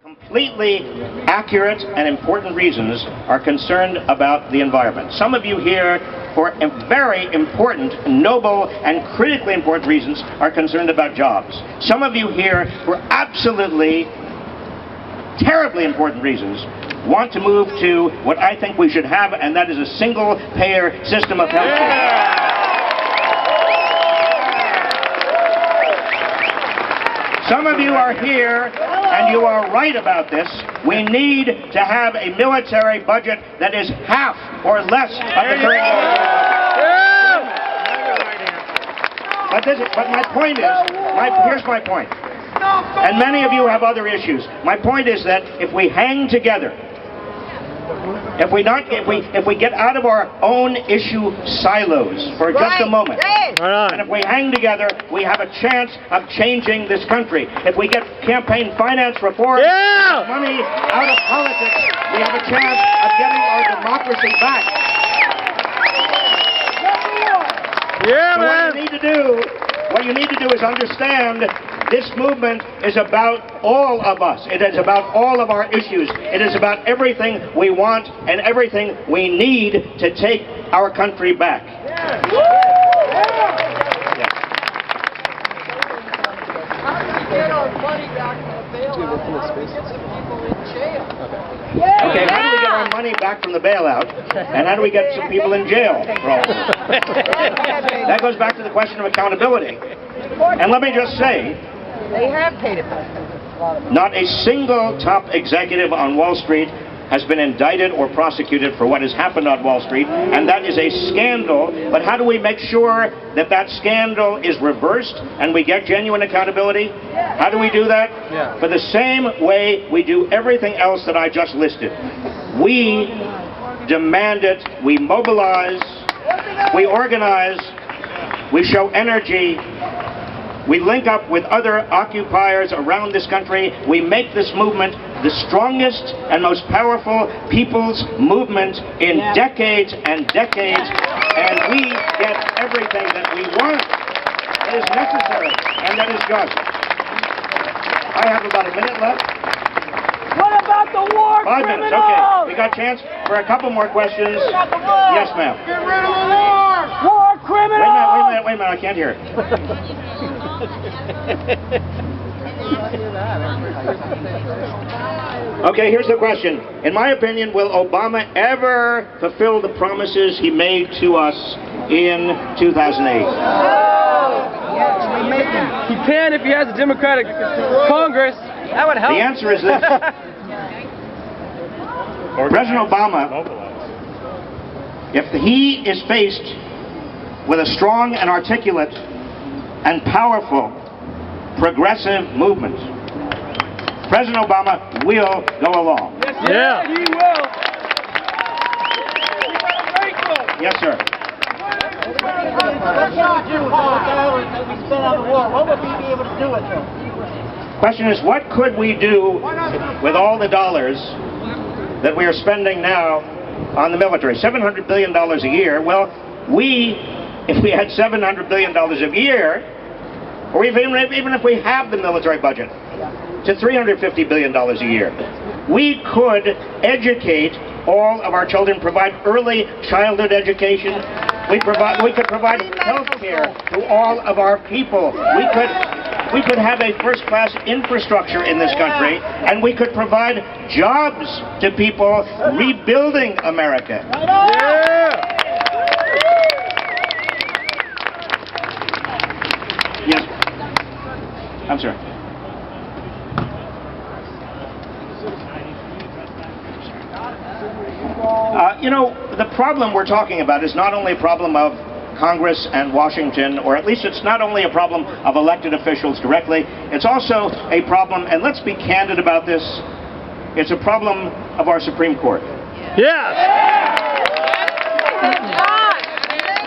Completely accurate and important reasons are concerned about the environment. Some of you here, for very important, noble, and critically important reasons, are concerned about jobs. Some of you here, for absolutely terribly important reasons, want to move to what I think we should have, and that is a single-payer system of health care. Some of you are here, and you are right about this. We need to have a military budget that is half or less of the current budget. But my point is, here's my point. And many of you have other issues. My point is that if we hang together, if we get out of our own issue silos for just a moment, and if we hang together, we have a chance of changing this country. If we get campaign finance reform, money out of politics, we have a chance of getting our democracy back. So what you need to do is understand this movement is about all of us. It is about all of our issues. It is about everything we want and everything we need to take our country back. How do we get our money back from the bailout? How do we get some people in jail? Okay, how do we get our money back from the bailout? And how do we get some people in jail? That goes back to the question of accountability. And let me just say, They have paid it back. not a single top executive on Wall Street has been indicted or prosecuted for what has happened on Wall Street, and that is a scandal. But how do we make sure that that scandal is reversed and we get genuine accountability? How do we do that? For the same way we do everything else that I just listed. We demand it, we mobilize, we organize, we show energy, we link up with other occupiers around this country. We make this movement the strongest and most powerful people's movement in decades and decades, and we get everything that we want, that is necessary, and that is just. I have about a minute left. What about the war 5 minutes, okay. We got a chance for a couple more questions. Yes, ma'am. Get rid of the war! War criminals! Wait a minute, I can't hear it. Okay, here's the question. In my opinion, will Obama ever fulfill the promises he made to us in 2008? He can if he has a Democratic Congress. That would help. The answer is this. President Obama, if he is faced with a strong and articulate and powerful progressive movement, President Obama will go along. Yes, he will. Yes, sir. What would we do with all the dollars that we spent on the war? What would we be able to do with them? Question is, what could we do with all the dollars that we are spending now on the military? $700 billion a year. Well, if we had $700 billion a year, or even if we have the military budget to $350 billion a year, we could educate all of our children, provide early childhood education. We could provide health care to all of our people. We could have a first-class infrastructure in this country, and we could provide jobs to people rebuilding America. Yes. I'm sorry. The problem we're talking about is not only a problem of Congress and Washington, or at least it's not only a problem of elected officials directly, it's also a problem, and let's be candid about this, it's a problem of our Supreme Court. Yes!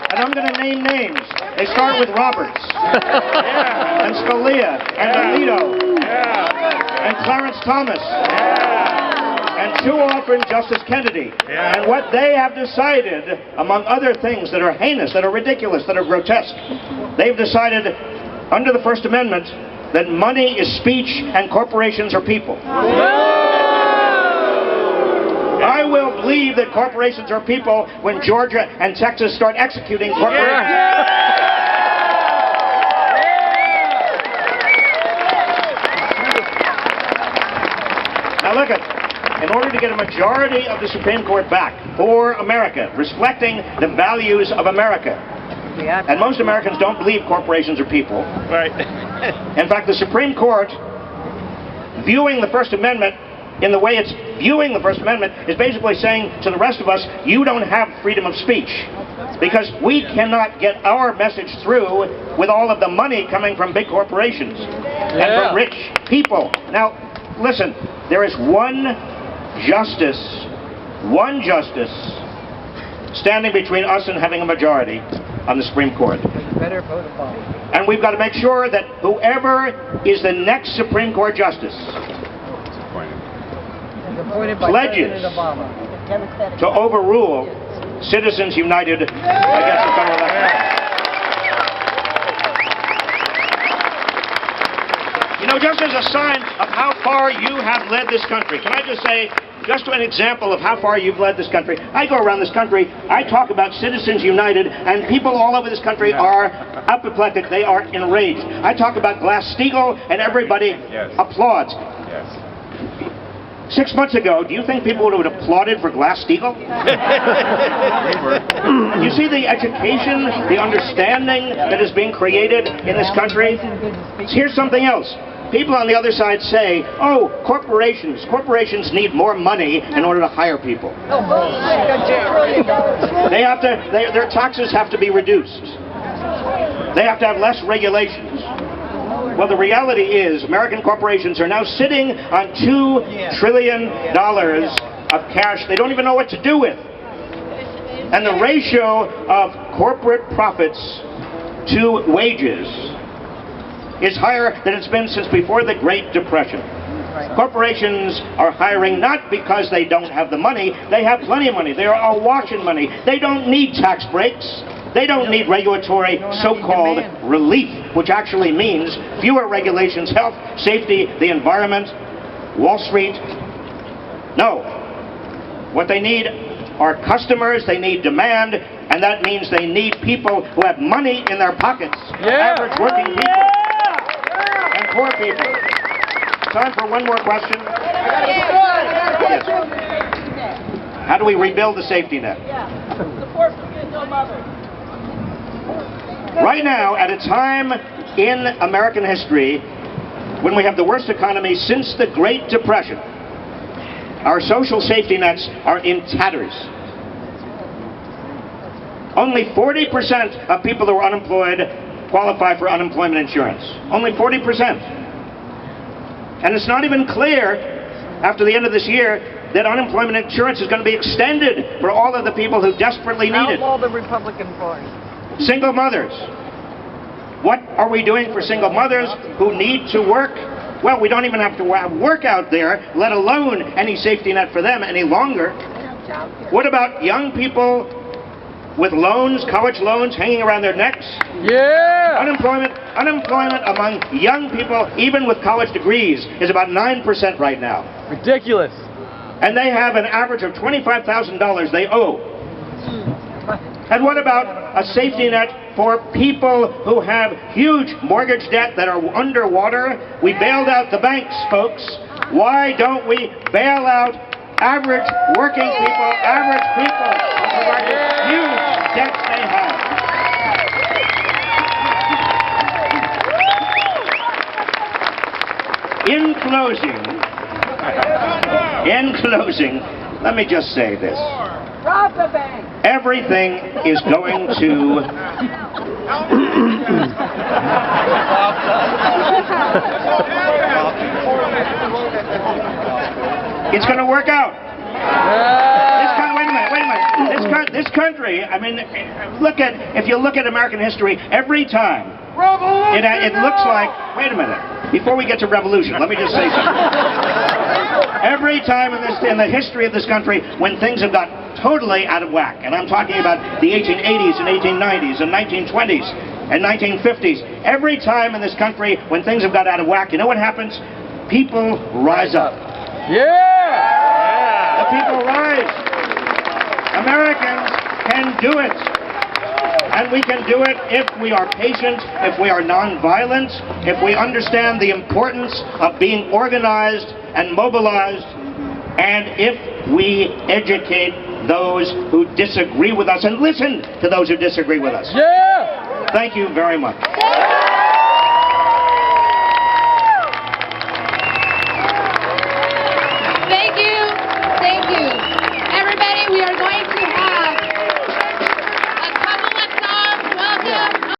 And I'm going to name names. They start with Roberts, and Scalia, and Alito, and Clarence Thomas, and too often Justice Kennedy. And what they have decided, among other things that are heinous, that are ridiculous, that are grotesque, they've decided under the First Amendment that money is speech and corporations are people. I will believe that corporations are people when Georgia and Texas start executing corporations. Now look at, in order to get a majority of the Supreme Court back for America, reflecting the values of America, and most Americans don't believe corporations are people. Right. In fact, the Supreme Court, viewing the First Amendment in the way it's viewing the First Amendment, is basically saying to the rest of us, you don't have freedom of speech. Because we cannot get our message through with all of the money coming from big corporations and from rich people. Now, listen, there is one justice standing between us and having a majority on the Supreme Court. And we've got to make sure that whoever is the next Supreme Court justice pledges to overrule Citizens United against the federal election. You know, just as a sign of how far you have led this country, can I just say, just an example of how far you've led this country. I go around this country, I talk about Citizens United, and people all over this country are apoplectic, they are enraged. I talk about Glass-Steagall, and everybody applauds. 6 months ago, do you think people would have applauded for Glass-Steagall? You see the education, the understanding that is being created in this country? Here's something else. People on the other side say, oh, corporations need more money in order to hire people. Their taxes have to be reduced. They have to have less regulations. Well, the reality is American corporations are now sitting on $2 trillion of cash they don't even know what to do with. And the ratio of corporate profits to wages is higher than it's been since before the Great Depression. Corporations are hiring not because they don't have the money, they have plenty of money. They are awash in money. They don't need tax breaks. They don't need regulatory so-called relief, which actually means fewer regulations, health, safety, the environment, Wall Street. No. What they need are customers, they need demand, and that means they need people who have money in their pockets. Average working people. And poor people. Time for one more question. Yes. How do we rebuild the safety net? Support for single mothers. Right now, at a time in American history when we have the worst economy since the Great Depression, our social safety nets are in tatters. Only 40% of people who are unemployed qualify for unemployment insurance. Only 40%. And it's not even clear, after the end of this year, that unemployment insurance is going to be extended for all of the people who desperately need it. Outlaw the Republican Party. Single mothers. What are we doing for single mothers who need to work? Well, we don't even have to work out there, let alone any safety net for them any longer. What about young people with loans, college loans hanging around their necks? Yeah! Unemployment among young people, even with college degrees, is about 9% right now. Ridiculous. And they have an average of $25,000 they owe. And what about a safety net for people who have huge mortgage debt that are underwater? We bailed out the banks, folks. Why don't we bail out average working people, average people who are the huge debts they have? In closing, let me just say this. Rob the bank. Everything is going to... It's going to work out. Wait a minute. This country, I mean, if you look at American history, every time it looks like, wait a minute, before we get to revolution, let me just say something. Every time in the history of this country when things have got totally out of whack, and I'm talking about the 1880s and 1890s and 1920s and 1950s, every time in this country when things have got out of whack, you know what happens? People rise up. Yeah! The people rise. Americans can do it. And we can do it if we are patient, if we are nonviolent, if we understand the importance of being organized and mobilized, and if we educate those who disagree with us and listen to those who disagree with us. Yeah! Thank you very much.